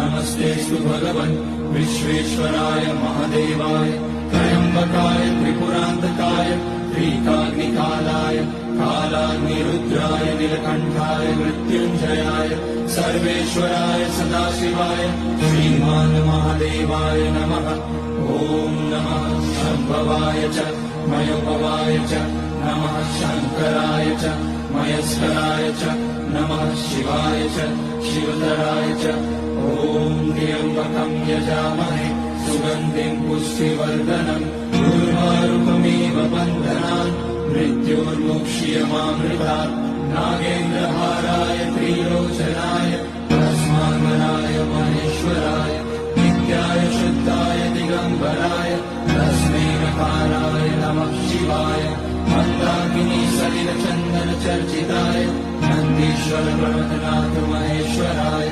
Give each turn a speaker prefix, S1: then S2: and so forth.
S1: नमस्तेऽस्तु भगवन् विश्वेश्वराय महादेवाय त्र्यम्बकाय त्रिपुरान्तकाय त्रिकाग्निकालाय कालाग्निरुद्राय नीलकण्ठाय मृत्युञ्जयाय सर्वेश्वराय सदाशिवाय श्रीमान् महादेवाय नमः। ॐ नमः शम्भवाय च मयोभवाय च नमः शङ्कराय च मयस्कराय च नमः शिवाय च शिवतराय च। ॐ त्र्यम्बकं यजामहे सुगन्धिं पुष्टिवर्धनम् उर्वारुकमिव बन्धनान् मृत्योर्मुक्ष्यमामृतात्। नागेन्द्रहाराय त्रिलोचनाय तस्मान्मनाय महेश्वराय नित्याय शुद्धाय दिगम्बराय तस्मै नकाराय नमः शिवाय। मन्दाकिनी सलिलचन्दन चर्चिताय नन्दीश्वर प्रमथनाथ महेश्वराय